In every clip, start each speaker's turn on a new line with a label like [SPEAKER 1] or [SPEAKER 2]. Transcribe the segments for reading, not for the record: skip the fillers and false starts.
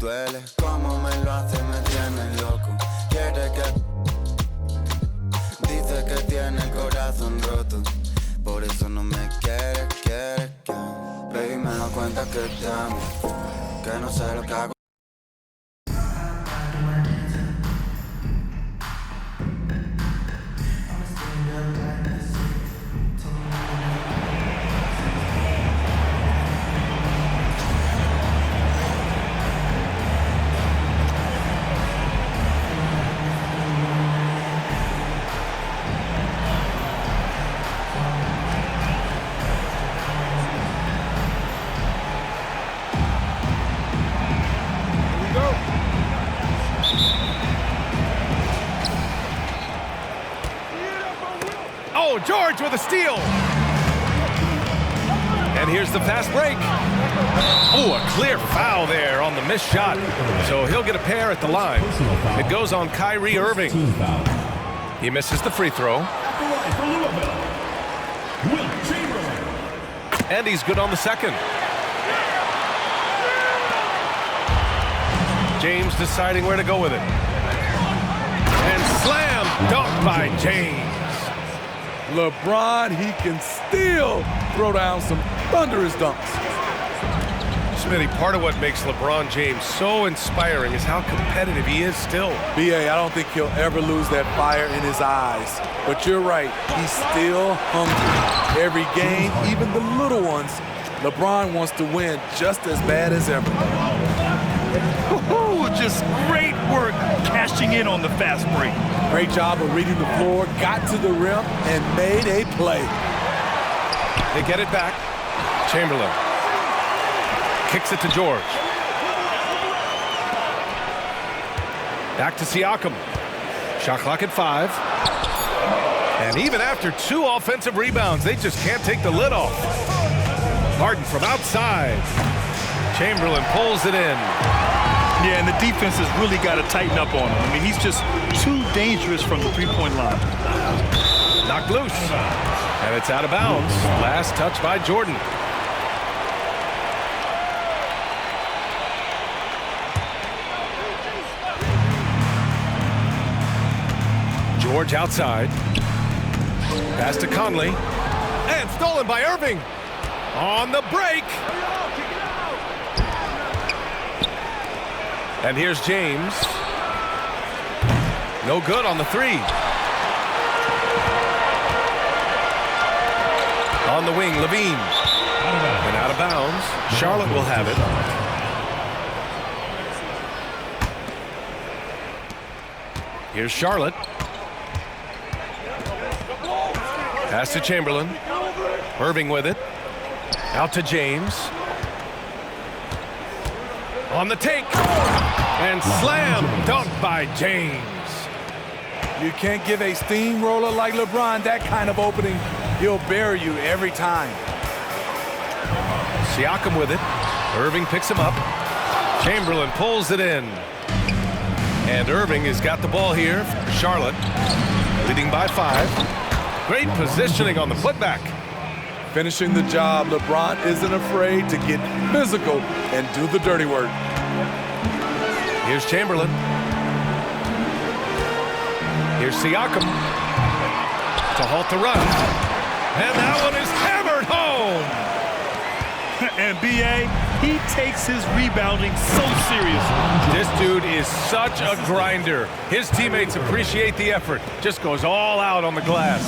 [SPEAKER 1] duele, como me lo hace me tiene loco. Quiere que... Dice que tiene el corazón roto, por eso no me quiere. Baby, me da cuenta que te amo, que no sé lo que hago.
[SPEAKER 2] Oh, George with a steal. And here's the fast break. Oh, a clear foul there on the missed shot. So he'll get a pair at the line. It goes on Kyrie Irving. He misses the free throw. And he's good on the second. James deciding where to go with it. And slam dunk by James.
[SPEAKER 3] LeBron, he can still throw down some thunderous dunks.
[SPEAKER 2] Smitty, part of what makes LeBron James so inspiring is how competitive he is still.
[SPEAKER 3] B.A., I don't think he'll ever lose that fire in his eyes. But you're right, he's still hungry. Every game, even the little ones, LeBron wants to win just as bad as ever.
[SPEAKER 4] Just great work cashing in on the fast break.
[SPEAKER 3] Great job of reading the floor, got to the rim, and made a play.
[SPEAKER 2] They get it back. Chamberlain kicks it to George. Back to Siakam. Shot clock at 5. And even after 2 offensive rebounds, they just can't take the lid off. Harden from outside. Chamberlain pulls it in.
[SPEAKER 4] Yeah, and the defense has really got to tighten up on him. I mean, he's just too dangerous from the three-point line.
[SPEAKER 2] Knocked loose. And it's out of bounds. Last touch by Jordan. George outside. Pass to Conley. And stolen by Irving. On the break. And here's James. No good on the 3. On the wing, Levine. And out of bounds. Charlotte will have it. Here's Charlotte. Pass to Chamberlain. Irving with it. Out to James. On the take. And slam dunk by James.
[SPEAKER 3] You can't give a steamroller like LeBron that kind of opening. He'll bury you every time.
[SPEAKER 2] Siakam with it. Irving picks him up. Chamberlain pulls it in. And Irving has got the ball here. Charlotte leading by 5. Great positioning on the putback.
[SPEAKER 3] Finishing the job, LeBron isn't afraid to get physical and do the dirty work.
[SPEAKER 2] Here's Chamberlain. Here's Siakam to halt the run. And that one is hammered home.
[SPEAKER 4] And B.A., he takes his rebounding so seriously.
[SPEAKER 2] This dude is such a grinder. His teammates appreciate the effort. Just goes all out on the glass.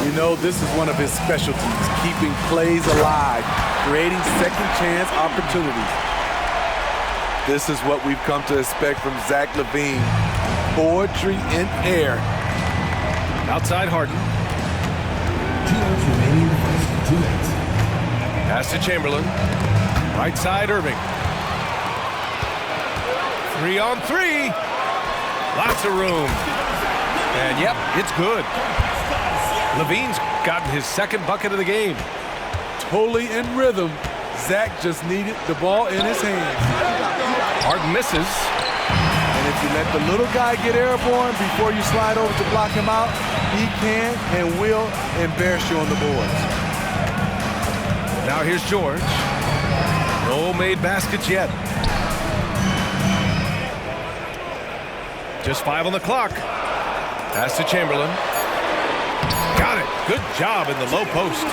[SPEAKER 3] You know, this is one of his specialties, keeping plays alive, creating second chance opportunities. This is what we've come to expect from Zach LaVine. Poetry in air.
[SPEAKER 2] Outside Harden.
[SPEAKER 5] 2 minutes remaining in the first. 2 minutes.
[SPEAKER 2] Pass to Chamberlain. Right side Irving. 3-on-3. Lots of room. And yep, it's good. Levine's gotten his second bucket of the game.
[SPEAKER 3] Totally in rhythm. Zach just needed the ball in his hands.
[SPEAKER 2] Harden misses.
[SPEAKER 3] And if you let the little guy get airborne before you slide over to block him out, he can and will embarrass you on the boards.
[SPEAKER 2] Now here's George. No made baskets yet. Just 5 on the clock. Pass to Chamberlain. Got it. Good job in the low post.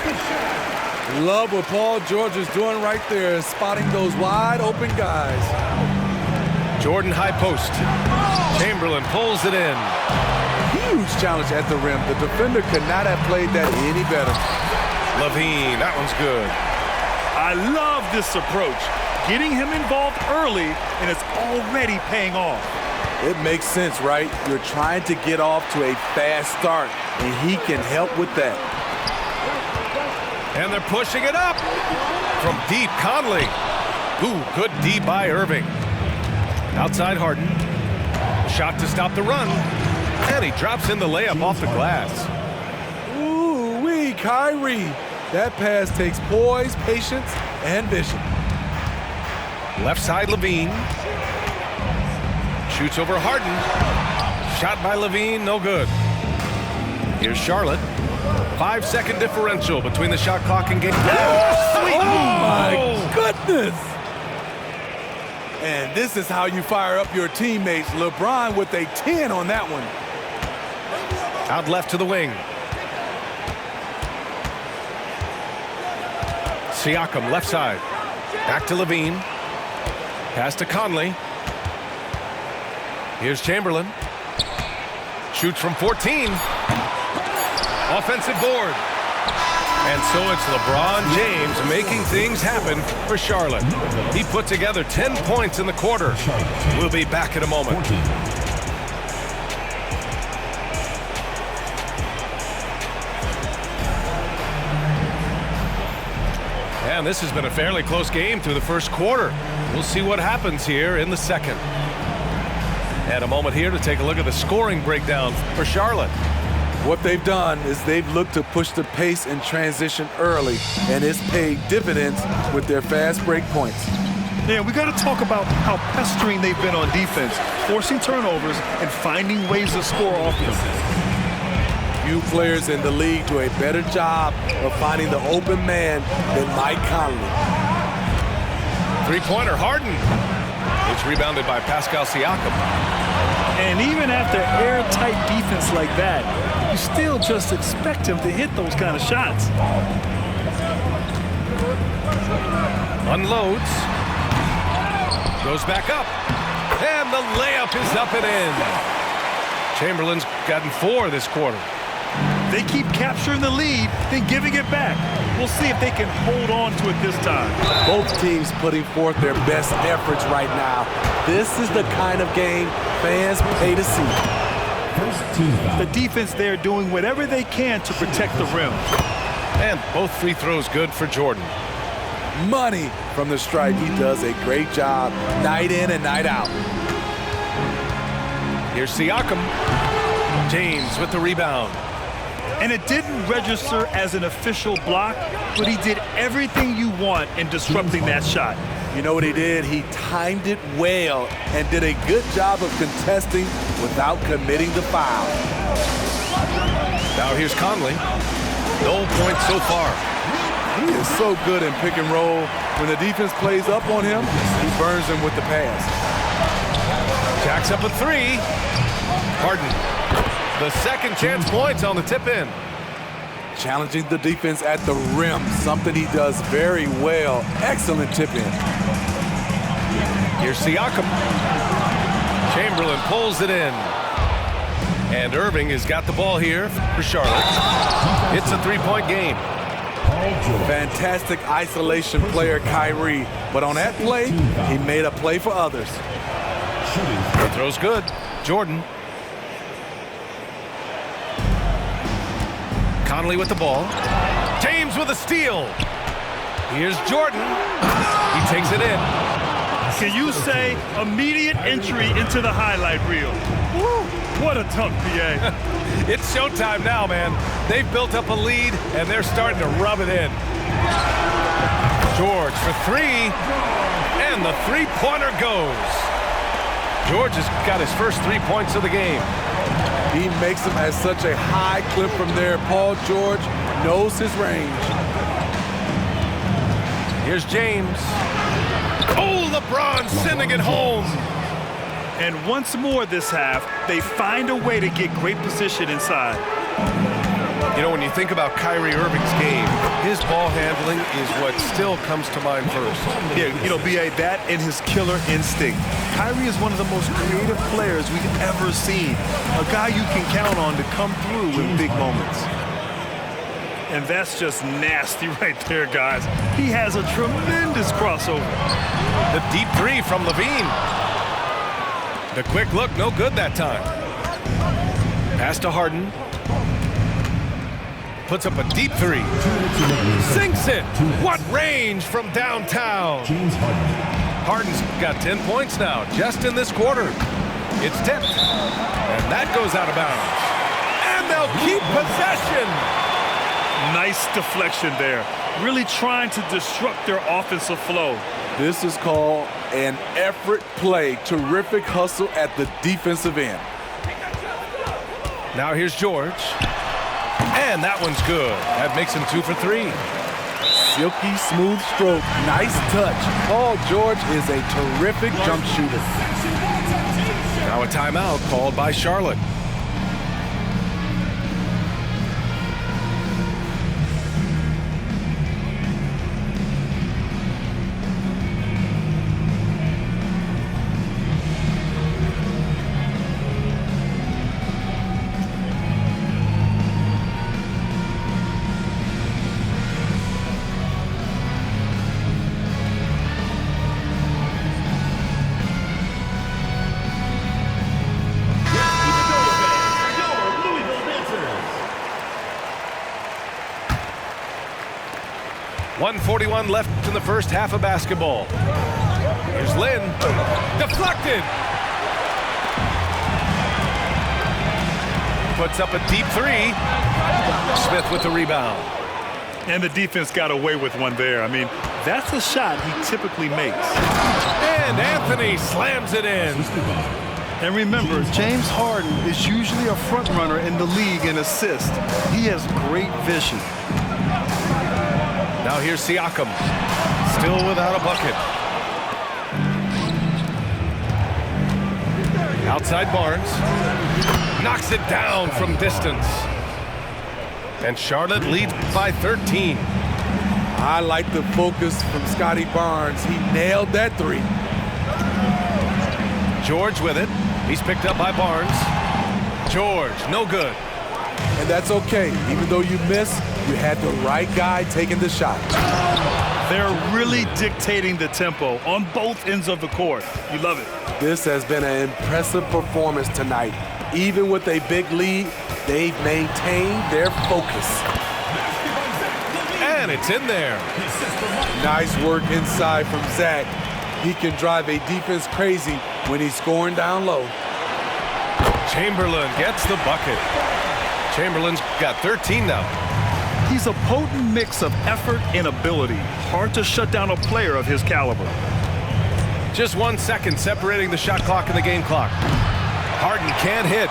[SPEAKER 3] Love what Paul George is doing right there, spotting those wide open guys.
[SPEAKER 2] Jordan high post. Chamberlain pulls it in.
[SPEAKER 3] Huge challenge at the rim. The defender could not have played that any better.
[SPEAKER 2] LaVine, that one's good.
[SPEAKER 4] I love this approach. Getting him involved early, and it's already paying off.
[SPEAKER 3] It makes sense, right? You're trying to get off to a fast start, and he can help with that.
[SPEAKER 2] And they're pushing it up. From deep, Conley. Ooh, good D by Irving. Outside Harden. Shot to stop the run. And he drops in the layup off the glass.
[SPEAKER 3] Ooh-wee, Kyrie. That pass takes poise, patience, and vision.
[SPEAKER 2] Left side, LaVine. Shoots over Harden. Shot by LaVine, no good. Here's Charlotte. 5-second differential between the shot clock and game.
[SPEAKER 3] Oh, my goodness. And this is how you fire up your teammates. LeBron with a 10 on that one.
[SPEAKER 2] Out left to the wing. Siakam, left side. Back to LaVine. Pass to Conley. Here's Chamberlain. Shoots from 14. Offensive board. And so it's LeBron James making things happen for Charlotte. He put together 10 points in the quarter. We'll be back in a moment. And this has been a fairly close game through the first quarter. We'll see what happens here in the second. And a moment here to take a look at the scoring breakdown for Charlotte.
[SPEAKER 3] What they've done is they've looked to push the pace and transition early, and it's paid dividends with their fast break points.
[SPEAKER 4] Yeah, we got to talk about how pestering they've been on defense, forcing turnovers and finding ways to score offense.
[SPEAKER 3] Few players in the league do a better job of finding the open man than Mike Conley.
[SPEAKER 2] Three-pointer, Harden. It's rebounded by Pascal Siakam.
[SPEAKER 4] And even after airtight defense like that, you still just expect him to hit those kind of shots.
[SPEAKER 2] Unloads. Goes back up. And the layup is up and in. Chamberlain's gotten 4 this quarter.
[SPEAKER 4] They keep capturing the lead, then giving it back. We'll see if they can hold on to it this time.
[SPEAKER 3] Both teams putting forth their best efforts right now. This is the kind of game fans pay to see.
[SPEAKER 4] The defense there doing whatever they can to protect the rim.
[SPEAKER 2] And both free throws good for Jordan.
[SPEAKER 3] Money from the stripe. He does a great job night in and night out.
[SPEAKER 2] Here's Siakam. James with the rebound.
[SPEAKER 4] And it didn't register as an official block, but he did everything you want in disrupting that shot.
[SPEAKER 3] You know what he did? He timed it well and did a good job of contesting without committing the foul.
[SPEAKER 2] Now here's Conley. No points so far.
[SPEAKER 3] He is so good in pick and roll. When the defense plays up on him, he burns them with the pass.
[SPEAKER 2] Jacks up a 3. Harden. The second chance points on the tip-in.
[SPEAKER 3] Challenging the defense at the rim, something he does very well. Excellent tip-in.
[SPEAKER 2] Here's Siakam. Chamberlain pulls it in. And Irving has got the ball here for Charlotte. It's a 3-point game.
[SPEAKER 3] Fantastic isolation player, Kyrie. But on that play, he made a play for others.
[SPEAKER 2] Throws good. Jordan. Conley with the ball. James with a steal. Here's Jordan. He takes it in.
[SPEAKER 4] Can you say immediate entry into the highlight reel? Woo, what a dunk, PA.
[SPEAKER 2] It's showtime now, man. They've built up a lead, and they're starting to rub it in. George for 3, and the three-pointer goes. George has got his first 3 points of the game.
[SPEAKER 3] He makes them at such a high clip from there. Paul George knows his range.
[SPEAKER 2] Here's James. Oh, LeBron sending it home.
[SPEAKER 4] And once more this half, they find a way to get great position inside.
[SPEAKER 2] You know, when you think about Kyrie Irving's game, his ball handling is what still comes to mind first.
[SPEAKER 4] Yeah, you know, B.A., that and his killer instinct. Kyrie is one of the most creative players we've ever seen. A guy you can count on to come through in big moments. And that's just nasty right there, guys. He has a tremendous crossover.
[SPEAKER 2] The deep three from Levine. The quick look, no good that time. Pass to Harden. Puts up a deep three. Sinks it. What range from downtown.
[SPEAKER 5] James Harden.
[SPEAKER 2] Harden's got 10 points now, just in this quarter. It's tipped. And that goes out of bounds. And they'll keep possession.
[SPEAKER 4] Nice deflection there. Really trying to disrupt their offensive flow.
[SPEAKER 3] This is called an effort play. Terrific hustle at the defensive end.
[SPEAKER 2] Now here's George. And that one's good. That makes him 2 for 3.
[SPEAKER 3] Silky smooth stroke. Nice touch. Paul George is a terrific jump shooter.
[SPEAKER 2] Now a timeout called by Charlotte. .141 left in the first half of basketball. Here's Lynn. Deflected. Puts up a deep three. Smith with the rebound.
[SPEAKER 4] And the defense got away with one there. I mean, that's a shot he typically makes.
[SPEAKER 2] And Anthony slams it in.
[SPEAKER 4] And remember, James Harden is usually a front runner in the league in assists. He has great vision.
[SPEAKER 2] Now here's Siakam, still without a bucket. Outside Barnes, knocks it down from distance. And Charlotte leads by 13.
[SPEAKER 3] I like the focus from Scotty Barnes. He nailed that three.
[SPEAKER 2] George with it. He's picked up by Barnes. George, no good.
[SPEAKER 3] And that's okay. Even though you miss, you had the right guy taking the shot.
[SPEAKER 4] They're really dictating the tempo on both ends of the court. You love it.
[SPEAKER 3] This has been an impressive performance tonight. Even with a big lead, they've maintained their focus.
[SPEAKER 2] And it's in there.
[SPEAKER 3] Nice work inside from Zach. He can drive a defense crazy when he's scoring down low.
[SPEAKER 2] Chamberlain gets the bucket. Chamberlain's got 13 now.
[SPEAKER 4] He's a potent mix of effort and ability. Hard to shut down a player of his caliber.
[SPEAKER 2] Just 1 second separating the shot clock and the game clock. Harden can't hit.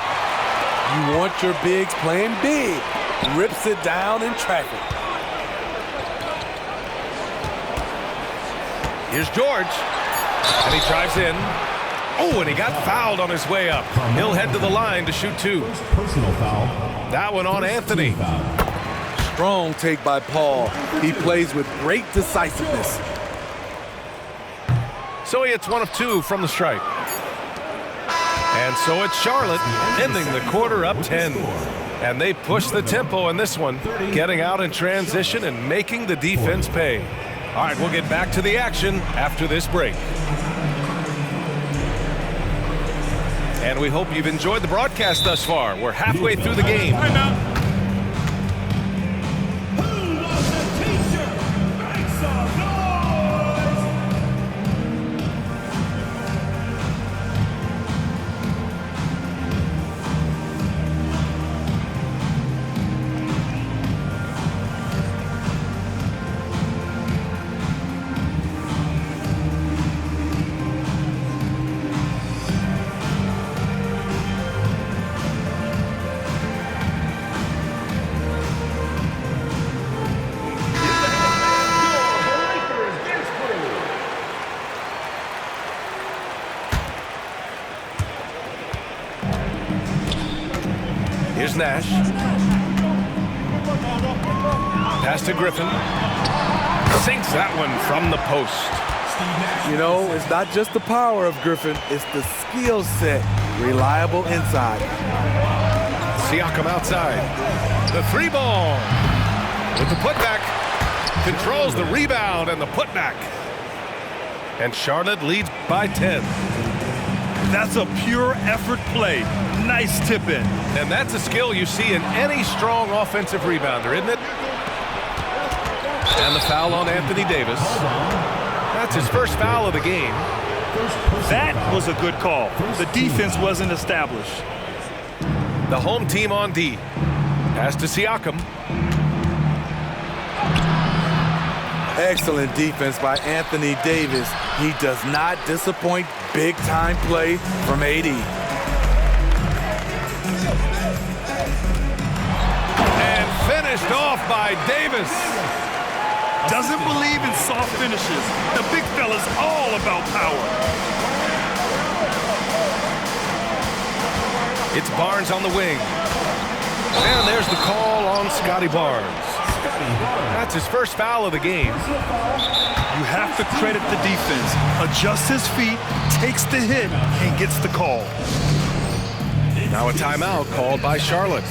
[SPEAKER 3] You want your bigs playing big. Rips it down in traffic.
[SPEAKER 2] Here's George. And he drives in. Oh, and he got fouled on his way up. He'll head to the line to shoot 2.
[SPEAKER 5] Personal foul.
[SPEAKER 2] That one on Anthony.
[SPEAKER 3] Strong take by Paul. He plays with great decisiveness.
[SPEAKER 2] So he hits 1 of 2 from the stripe. And so it's Charlotte ending the quarter up 10. And they push the tempo in this one, getting out in transition and making the defense pay. All right, we'll get back to the action after this break. And we hope you've enjoyed the broadcast thus far. We're halfway through the game. Here's Nash. Pass to Griffin. Sinks that one from the post.
[SPEAKER 3] You know, it's not just the power of Griffin, it's the skill set. Reliable inside.
[SPEAKER 2] Siakam outside. The three ball. With the putback. Controls the rebound and the putback. And Charlotte leads by 10.
[SPEAKER 4] That's a pure effort play. Nice tip in.
[SPEAKER 2] And that's a skill you see in any strong offensive rebounder, isn't it? And the foul on Anthony Davis. That's his first foul of the game.
[SPEAKER 4] That was a good call. The defense wasn't established.
[SPEAKER 2] The home team on D. Pass to Siakam.
[SPEAKER 3] Excellent defense by Anthony Davis. He does not disappoint. Big-time play from AD.
[SPEAKER 2] And finished off by Davis.
[SPEAKER 4] Doesn't believe in soft finishes. The big fella's all about power.
[SPEAKER 2] It's Barnes on the wing. And there's the call on Scotty Barnes. That's his first foul of the game.
[SPEAKER 4] You have to credit the defense. Adjusts his feet, takes the hit, and gets the call.
[SPEAKER 2] Now a timeout called by Charlotte.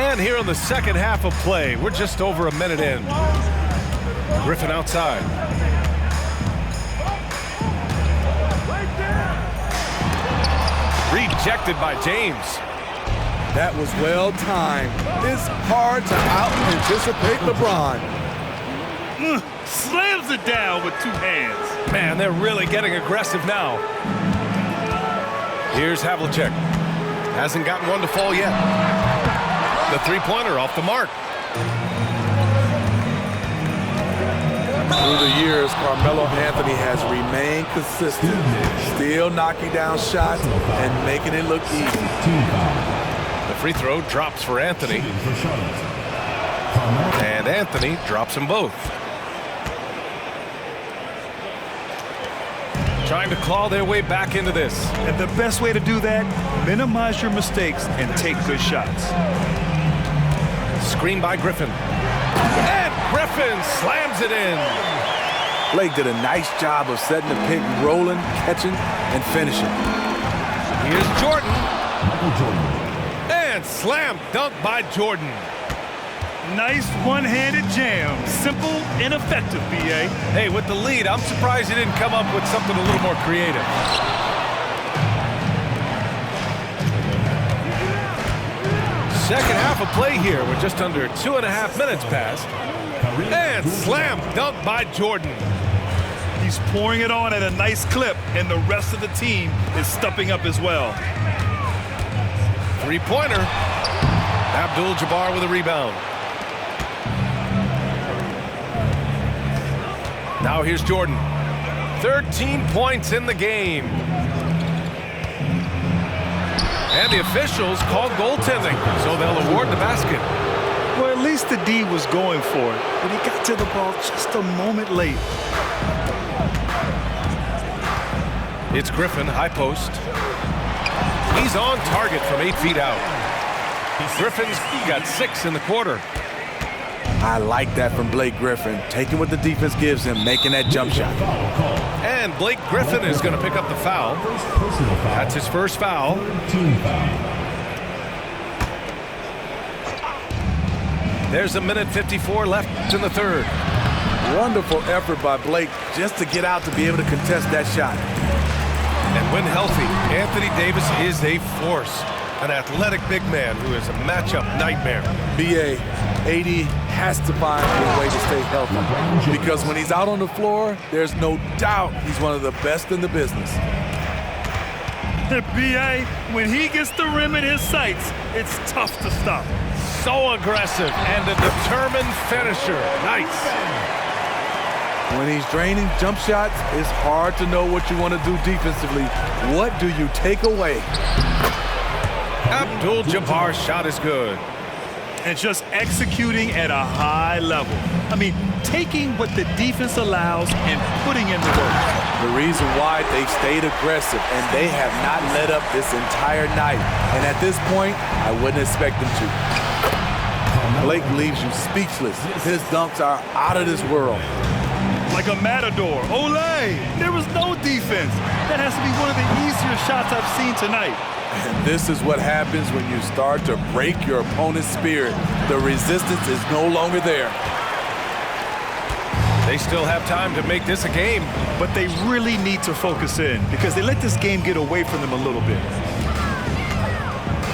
[SPEAKER 2] And here in the second half of play, we're just over a minute in. Griffin outside. Rejected by James.
[SPEAKER 3] That was well timed. It's hard to out-anticipate LeBron.
[SPEAKER 4] Slams it down with two hands.
[SPEAKER 2] Man, they're really getting aggressive now. Here's Havlicek. Hasn't gotten one to fall yet. The three-pointer off the mark.
[SPEAKER 3] Through the years, Carmelo Anthony has remained consistent, still knocking down shots and making it look easy.
[SPEAKER 2] The free throw drops for Anthony. And Anthony drops them both. Trying to claw their way back into this.
[SPEAKER 4] And the best way to do that, minimize your mistakes and take good shots.
[SPEAKER 2] Screen by Griffin. And Griffin slams it in.
[SPEAKER 3] Blake did a nice job of setting the pick, rolling, catching, and finishing.
[SPEAKER 2] Here's Jordan. And slam dunk by Jordan.
[SPEAKER 4] Nice one-handed jam. Simple and effective, B.A.
[SPEAKER 2] Hey, with the lead, I'm surprised he didn't come up with something a little more creative. Second half of play here with just under 2.5 minutes passed. And slam dunk by Jordan.
[SPEAKER 4] He's pouring it on at a nice clip, and the rest of the team is stepping up as well.
[SPEAKER 2] Three-pointer. Abdul-Jabbar with a rebound. Now here's Jordan. 13 points in the game. And the officials called goaltending, so they'll award the basket.
[SPEAKER 4] Well, at least the D was going for it, but he got to the ball just a moment late.
[SPEAKER 2] It's Griffin, high post. He's on target from 8 feet out. Griffin's got 6 in the quarter.
[SPEAKER 3] I like that from Blake Griffin, taking what the defense gives him, making that jump shot.
[SPEAKER 2] And Blake Griffin is going to pick up the foul. That's his first foul. There's a minute 54 left in the third.
[SPEAKER 3] Wonderful effort by Blake just to get out to be able to contest that shot.
[SPEAKER 2] And when healthy, Anthony Davis is a force. An athletic big man who is a matchup nightmare.
[SPEAKER 3] B.A., AD has to find a way to stay healthy because when he's out on the floor, there's no doubt he's one of the best in the business.
[SPEAKER 4] B.A., when he gets the rim in his sights, it's tough to stop.
[SPEAKER 2] So aggressive and a determined finisher. Nice.
[SPEAKER 3] When he's draining jump shots, it's hard to know what you want to do defensively. What do you take away?
[SPEAKER 2] Abdul-Jabbar's shot is good.
[SPEAKER 4] And just executing at a high level. I mean, taking what the defense allows and putting in the work.
[SPEAKER 3] The reason why they've stayed aggressive and they have not let up this entire night. And at this point, I wouldn't expect them to. Blake leaves you speechless. His dunks are out of this world.
[SPEAKER 4] Like a matador. Olay! There was no defense. That has to be one of the easier shots I've seen tonight.
[SPEAKER 3] And this is what happens when you start to break your opponent's spirit. The resistance is no longer there.
[SPEAKER 2] They still have time to make this a game.
[SPEAKER 4] But they really need to focus in because they let this game get away from them a little bit.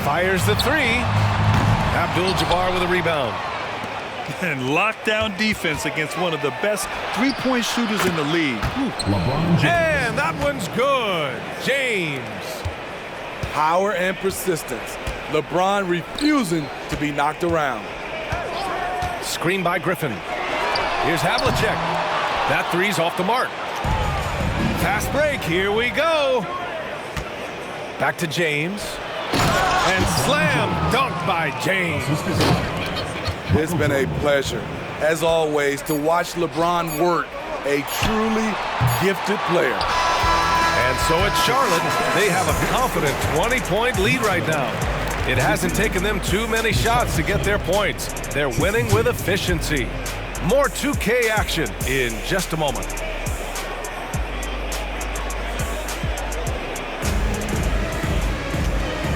[SPEAKER 2] Fires the three. Abdul-Jabbar with a rebound.
[SPEAKER 4] And lockdown defense against one of the best three-point shooters in the league.
[SPEAKER 5] LeBron James.
[SPEAKER 2] And that one's good. James.
[SPEAKER 3] Power and persistence. LeBron refusing to be knocked around.
[SPEAKER 2] Screen by Griffin. Here's Havlicek. That three's off the mark. Fast break. Here we go. Back to James. And slam dunk by James.
[SPEAKER 3] It's been a pleasure, as always, to watch LeBron work. A truly gifted player.
[SPEAKER 2] And so it's Charlotte. They have a confident 20-point lead right now. It hasn't taken them too many shots to get their points. They're winning with efficiency. More 2K action in just a moment.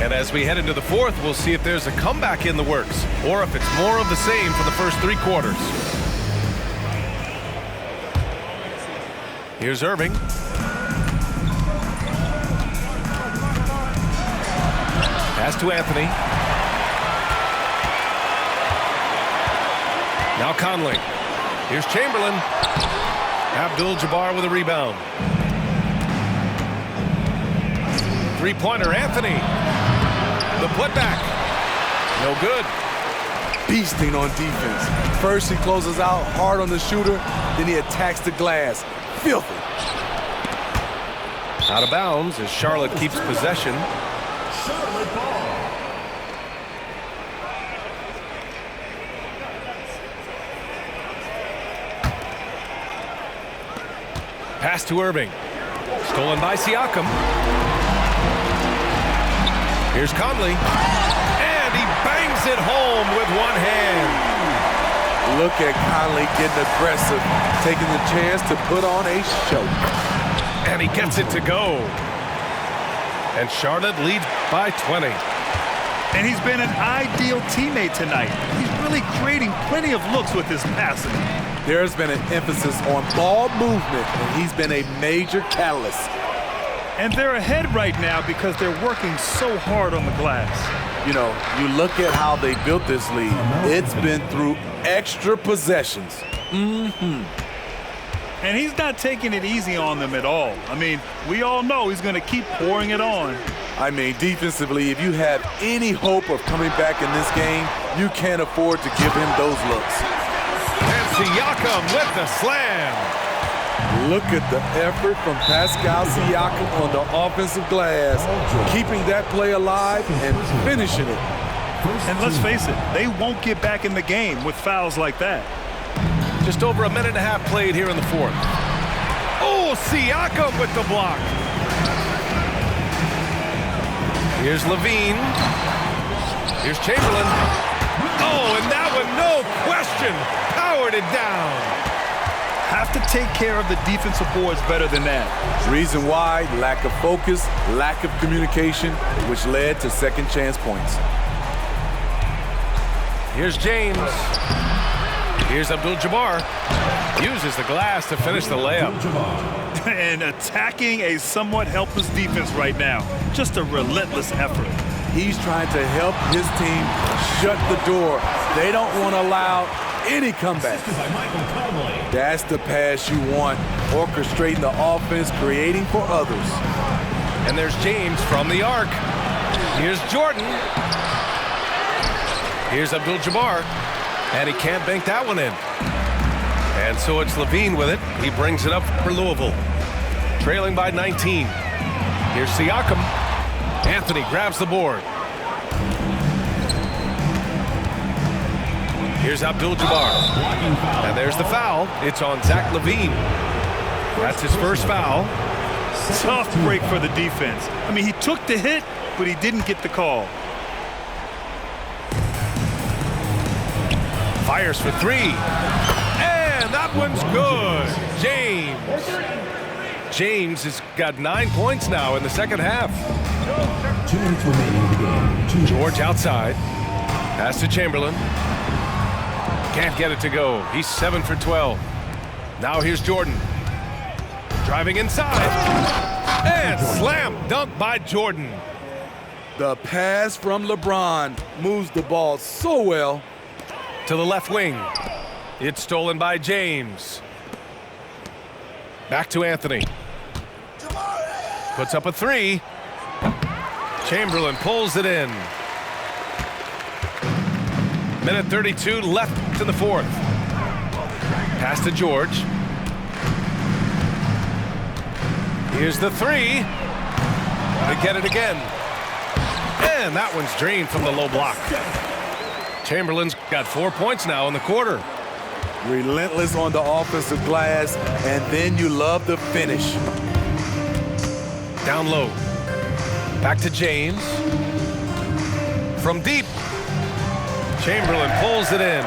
[SPEAKER 2] And as we head into the fourth, we'll see if there's a comeback in the works or if it's more of the same for the first three quarters. Here's Irving. Pass to Anthony. Now Conley. Here's Chamberlain. Abdul-Jabbar with a rebound. Three-pointer, Anthony. The putback. No good.
[SPEAKER 3] Beasting on defense. First he closes out hard on the shooter, then he attacks the glass. Filthy.
[SPEAKER 2] Out of bounds as Charlotte keeps possession.
[SPEAKER 5] Charlotte ball.
[SPEAKER 2] Pass to Irving. Stolen by Siakam. Here's Conley. And he bangs it home with one hand.
[SPEAKER 3] Look at Conley getting aggressive, taking the chance to put on a show.
[SPEAKER 2] And he gets it to go. And Charlotte leads by 20.
[SPEAKER 4] And he's been an ideal teammate tonight. He's really creating plenty of looks with his passing.
[SPEAKER 3] There's been an emphasis on ball movement, and he's been a major catalyst.
[SPEAKER 4] And they're ahead right now because they're working so hard on the glass.
[SPEAKER 3] You know, you look at how they built this lead. It's been through extra possessions.
[SPEAKER 4] And he's not taking it easy on them at all. I mean, we all know he's going to keep pouring it on.
[SPEAKER 3] I mean, defensively, if you have any hope of coming back in this game, you can't afford to give him those looks.
[SPEAKER 2] And Siakam with the slam.
[SPEAKER 3] Look at the effort from Pascal Siakam on the offensive glass, keeping that play alive and finishing it.
[SPEAKER 4] And let's face it, they won't get back in the game with fouls like that.
[SPEAKER 2] Just over a minute and a half played here in the fourth. Oh, Siakam with the block. Here's Levine. Here's Chamberlain. Oh, and that one, no question, powered it down.
[SPEAKER 4] Have to take care of the defensive boards better than that.
[SPEAKER 3] Reason why, lack of focus, lack of communication, which led to second chance points.
[SPEAKER 2] Here's James. Here's Abdul-Jabbar. Uses the glass to finish the layup.
[SPEAKER 4] And attacking a somewhat helpless defense right now. Just a relentless effort.
[SPEAKER 3] He's trying to help his team shut the door. They don't want to allow any comeback. That's the pass you want. Orchestrating the offense, creating for others.
[SPEAKER 2] And there's James from the arc. Here's Jordan. Here's Abdul-Jabbar. And he can't bank that one in. And so it's Levine with it. He brings it up for Louisville. Trailing by 19. Here's Siakam. Anthony grabs the board. Here's Abdul-Jabbar. And there's the foul. It's on Zach LaVine. That's his first foul.
[SPEAKER 4] Tough break for the defense. I mean, he took the hit, but he didn't get the call.
[SPEAKER 2] Fires for three. And that one's good. James has got 9 points now in the second half.
[SPEAKER 5] 2 minutes remaining in the game.
[SPEAKER 2] George outside. Pass to Chamberlain. Can't get it to go. He's 7 for 12. Now here's Jordan. Driving inside. And slam dunk by Jordan.
[SPEAKER 3] The pass from LeBron moves the ball so well.
[SPEAKER 2] To the left wing. It's stolen by James. Back to Anthony. Puts up a three. Chamberlain pulls it in. Minute 32 left in the fourth. Pass to George. Here's the three. To get it again. And that one's drained from the low block. Chamberlain's got 4 points now in the quarter.
[SPEAKER 3] Relentless on the offensive glass, and then you love the finish.
[SPEAKER 2] Down low. Back to James. From deep. Chamberlain pulls it in.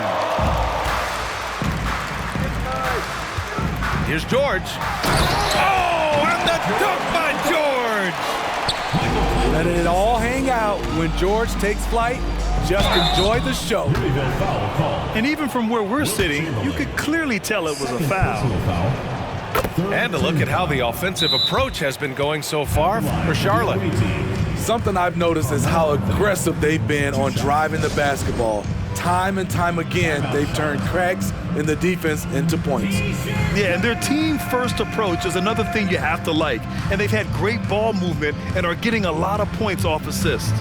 [SPEAKER 2] Here's George. Oh, and the dunk by George!
[SPEAKER 3] Letting it all hang out when George takes flight. Just enjoy the show.
[SPEAKER 4] And even from where we're sitting, you could clearly tell it was a foul.
[SPEAKER 2] And a look at how the offensive approach has been going so far for Charlotte.
[SPEAKER 3] Something I've noticed is how aggressive they've been on driving the basketball. Time and time again, they've turned cracks in the defense into points.
[SPEAKER 4] Yeah, and their team-first approach is another thing you have to like. And they've had great ball movement and are getting a lot of points off assists.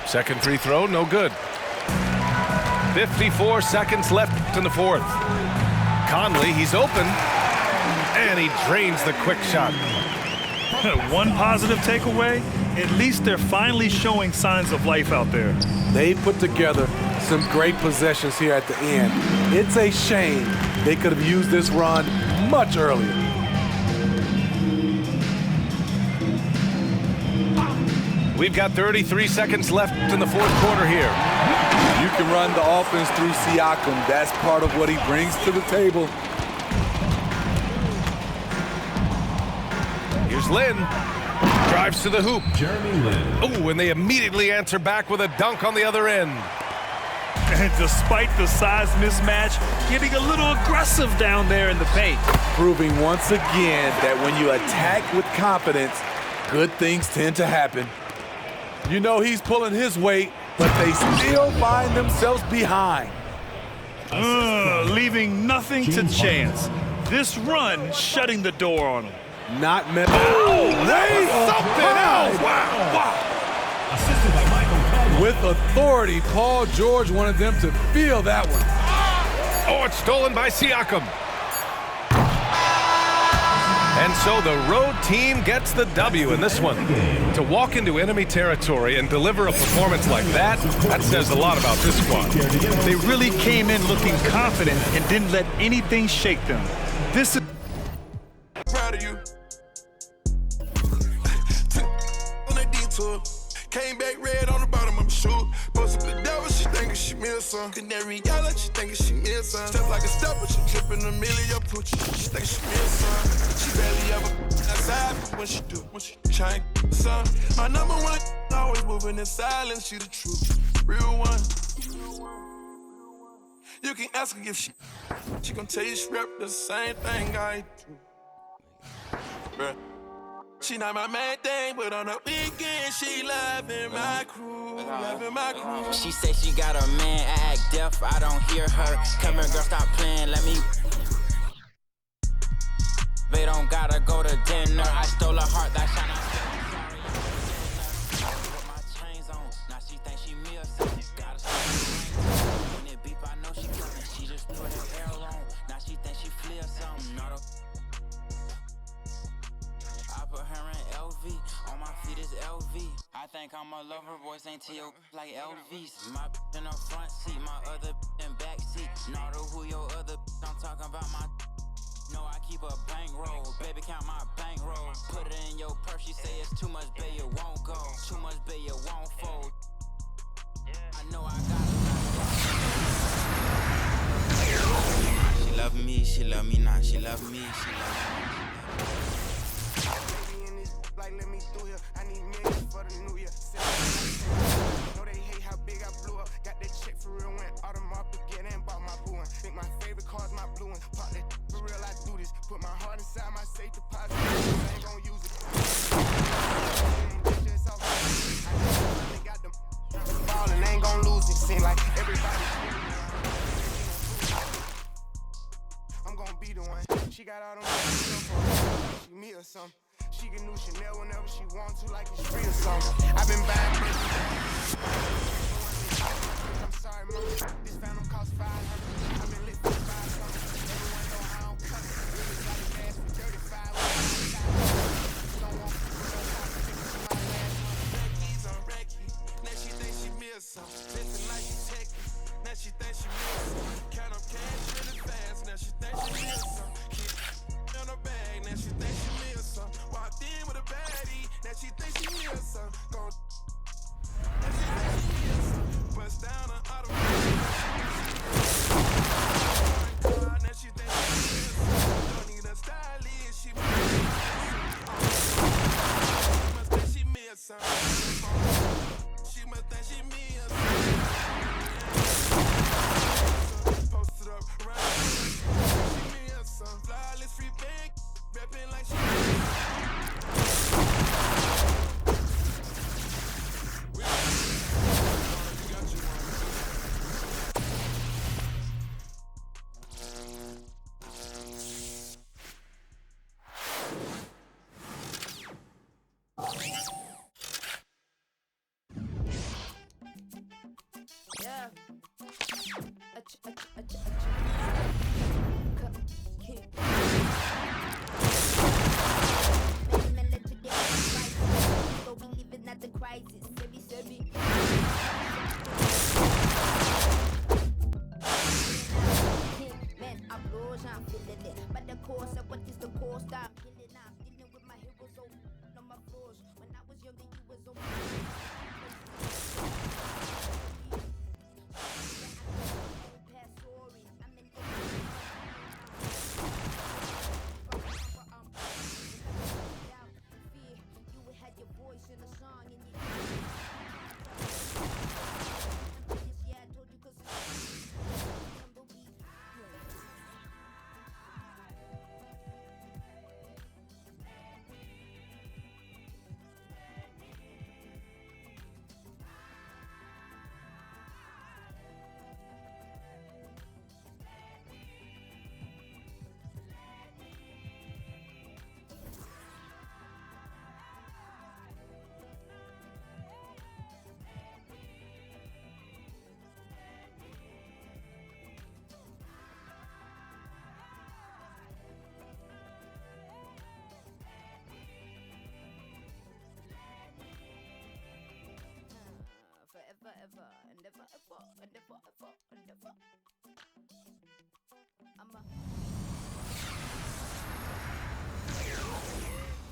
[SPEAKER 2] Second free throw, no good. 54 seconds left in the fourth. Conley, he's open. And he drains the quick shot.
[SPEAKER 4] One positive takeaway, at least they're finally showing signs of life out there.
[SPEAKER 3] They put together some great possessions here at the end. It's a shame they could have used this run much earlier.
[SPEAKER 2] We've got 33 seconds left in the fourth quarter here.
[SPEAKER 3] You can run the offense through Siakam. That's part of what he brings to the table.
[SPEAKER 2] Here's Lin. Drives to the hoop.
[SPEAKER 5] Jeremy Lin.
[SPEAKER 2] Oh, and they immediately answer back with a dunk on the other end.
[SPEAKER 4] And despite the size mismatch, getting a little aggressive down there in the paint.
[SPEAKER 3] Proving once again that when you attack with confidence, good things tend to happen. You know he's pulling his weight, but they still find themselves behind.
[SPEAKER 4] Leaving nothing to chance. This run shutting the door on him.
[SPEAKER 3] Not meant.
[SPEAKER 2] Oh, that's something else! Wow!
[SPEAKER 5] Assisted by Michael Conley.
[SPEAKER 3] With authority, Paul George wanted them to feel that one.
[SPEAKER 2] Oh, it's stolen by Siakam. And so the road team gets the W in this one. To walk into enemy territory and deliver a performance like that says a lot about this squad.
[SPEAKER 4] They really came in looking confident and didn't let anything shake them. This is
[SPEAKER 6] proud of you. On a detour, came back red on the bottom of my shoe. Post up the devil, she thinking she meal some. Canary yellow, she thinking she meal some. Step like a stepper, she dripping a million poochie. She thinking she meal some. She barely ever outside, but when she trying some. My number one, always moving in silence. She the truth, real one. can ask her if she gon' tell you she rep the same thing I do. Bruh. She not my main thing, but on the weekend she loving my crew, loving my crew.
[SPEAKER 7] She say she got a man, I act deaf, I don't hear her. Come here, girl, stop playing, let me. They don't gotta go to dinner. I stole her heart, that shine. Put my chains on, now she think she me or something. Gotta stop when it beep, I know she coming. She just put her hair on, now she think she flee or something. Not a. I put her in LV, on my feet is LV. I think I'm a lover, boys ain't T.O. like LVs. My in the front seat, my other in back seat. Not who your other, I'm talking about my. No, I keep a bankroll, baby count my bankroll. Put it in your purse, she say it's too much, babe, it won't go. Too much, babe, it won't fold. I know I got it. She love me not. She love me, she love me.
[SPEAKER 6] Baby in this like let me through here. I need millions for the new year. Know they hate how big I blew up. Got that check for real, went Audemars Piguet and bought my blue one. Think my favorite car's my blue one. Pop that for real, I do this. Put my heart inside my safe deposit. I ain't gon' use it. Just off. I got them ballin', ain't gon' lose it. Seem like everybody. I'm gon' be the one. She got all them she me or something. She can do Chanel whenever she want to, like it's free or something. I've been buying bitches. I'm sorry, mom. This phantom cost 500. I've been lit for 5 something. Everyone know I don't cut it. Really got a gas for 35. Don't want my last one. Becky's on Recky. Now she think she me or something. Listen like she techie. Now she think she me or something. Count up cash really fast. Now she think she me or something. On her bag. Now she think she me or something. Walked in with a baddie. Now she think she me or something. Now she think she me or something. Bust down on auto. Now she think she me or something. Don't need a stylist. She must think she me or something. She must think she me or something. Posted up right. She me or something. Flawless free bank. Reppin' like she
[SPEAKER 8] Yeah. Not the crisis, baby. Man, I blow, I'm feeling it. But the course of what is the course? I'm killing. I'm dealing with my heroes on my floors. When I was younger, you was on my past stories. I'm in had your voice in a song and you yeah, I told you cause tumbleweed. Forever, ever, and ever, ever, and ever, ever, and ever.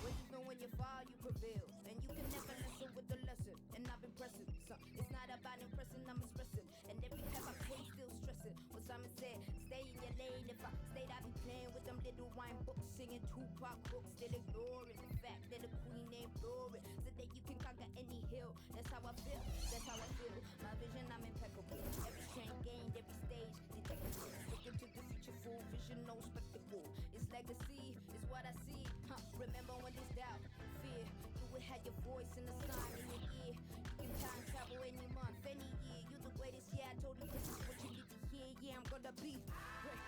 [SPEAKER 8] Even when you fall, you prevail, and you can never listen with the lesson. And I've been pressing, so it's not about impressing, I'm expressing. And every time I play, still stressing. What Simon said, stay in your lane. If I stayed, I'd be playing with them little wine books, singing Tupac books, still ignoring the fact that the queen ain't blurring, so that you can conquer any hill. That's how I feel. That's how I feel. My vision, I'm impeccable. Every chain gained, every stage. doubt, fear. You would have your voice in the sign in your ear. You can time travel any month, any year. You're the greatest, yeah, I told you this is what you need to hear. Yeah, I'm gonna be great.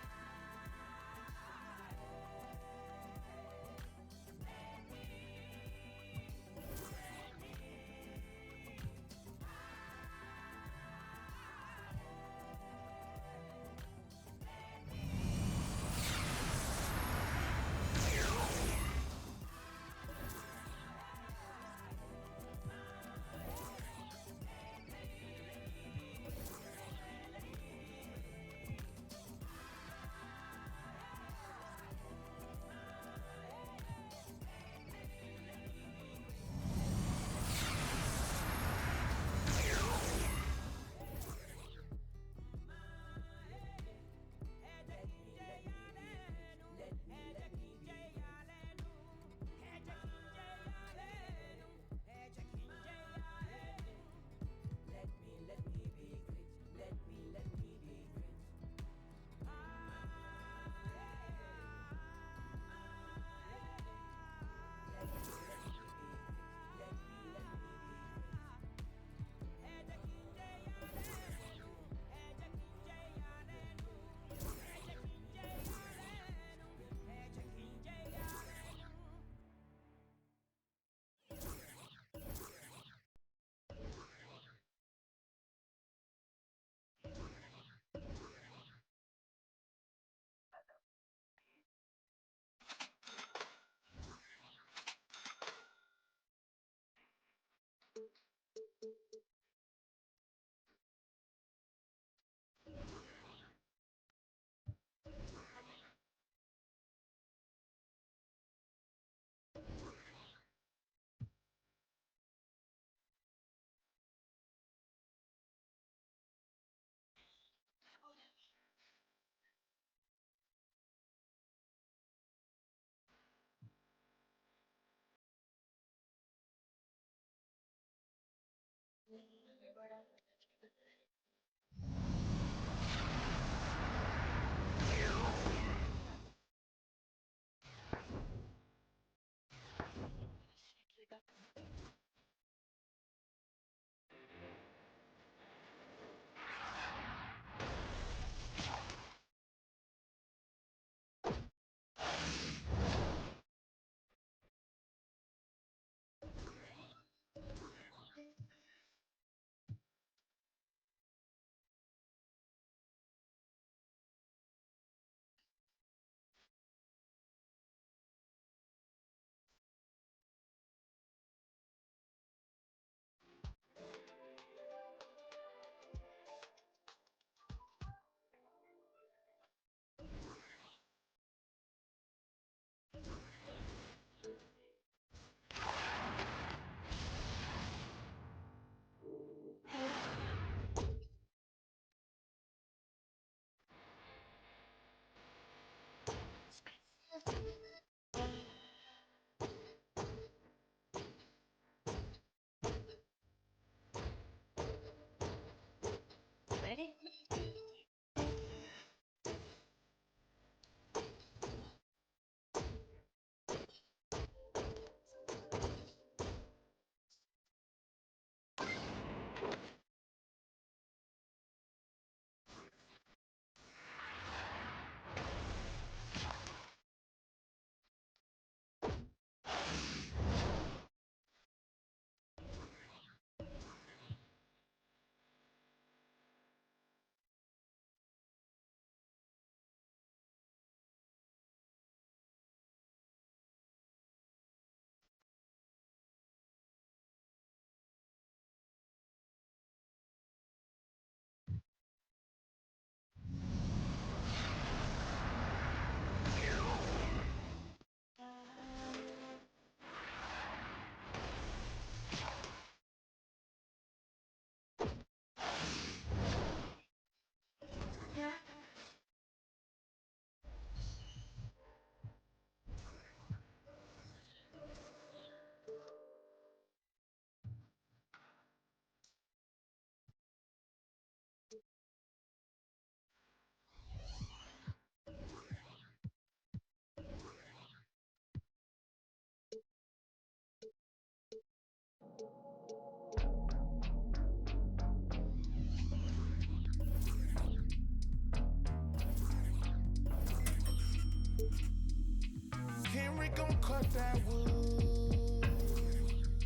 [SPEAKER 6] that wood.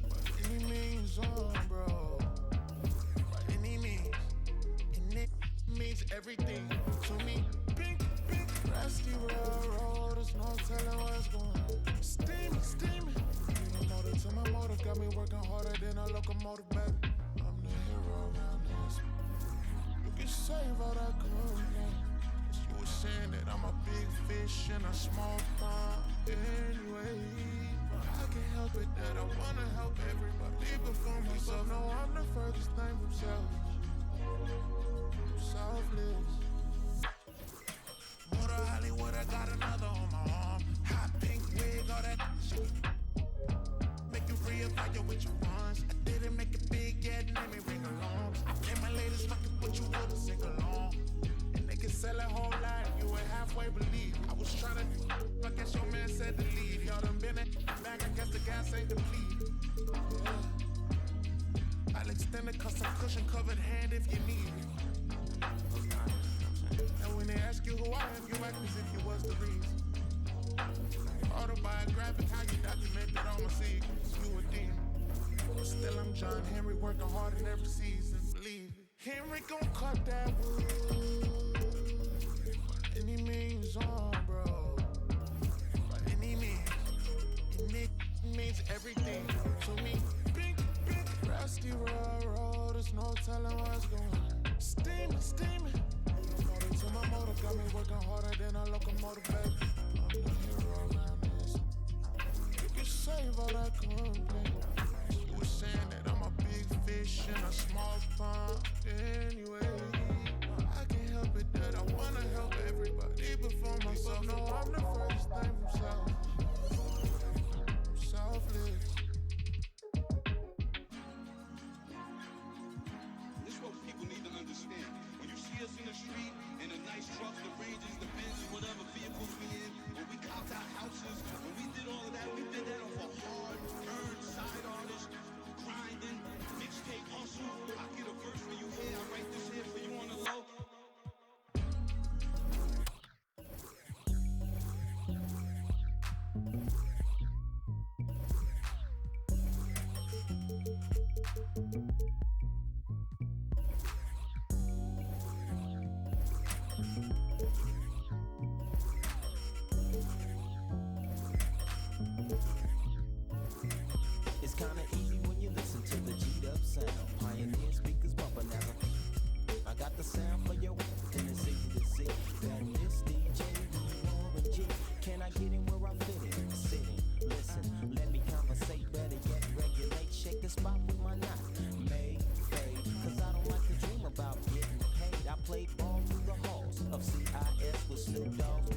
[SPEAKER 6] By any means on, bro. By any means. And it means everything to me. Pink, rusty railroad, there's no telling what's going on. Steaming. My motor to my motive got me working harder than a locomotive, baby. I'm the hero around this. You can save all that complaint. You were saying that I'm a big fish in a small pond. Anyway, I can't help it that I wanna help everybody. Even for myself, no, I'm the furthest thing from selfless. Motor Hollywood, I got another on my arm. Hot pink wig, all that shit. Make you reevaluate with your ones. I didn't make it big yet, name me ring along. I play my latest record, but you wouldn't sing along. And they can sell a whole lot, you would halfway believe. I was trying to, I guess your man said to leave. Y'all done been at back, I guess the gas ain't depleted. Yeah. I'll extend a custom cushion covered hand if you need it. And when they ask you who I am, you act as if you was the reason. Autobiographic, how you documented all my secrets. You a demon. But still I'm John Henry, working hard in every season. Believe it. Henry gon' cut that wood. By any means on, bro. By any means. And it means everything to me. Big, rusty railroad, there's no telling what's going on. Steaming. To my motor got me working harder than a locomotive, baby. I'm the hero around this. You can save all that complaint. You were saying that I'm a big fish in a small pond. Anyway, I can't help it that I wanna help everybody before myself. No, I'm the furthest thing from selfless.
[SPEAKER 9] This is what people need to understand. When you see us in the street, in the nice trucks, the Rangers, the Benzes, whatever vehicles we in, when we copped our houses, when we did all of that, we did that off a hard-earned side artist, grinding, mixtape hustle. I get a verse for you here, I write this here for you on the low.
[SPEAKER 10] It's kinda easy when you listen to the G'd up sound. Pioneer speakers bumping now. I got the sound for your and it's easy to see that this DJ Warren G. Can I get in where I fit in? Sitting, listen, let me conversate. Better yet, regulate, shake the spot with my knot. Made fade, cause I don't like to dream about getting paid. I played ball through the halls of CIS with Snoop Dogg's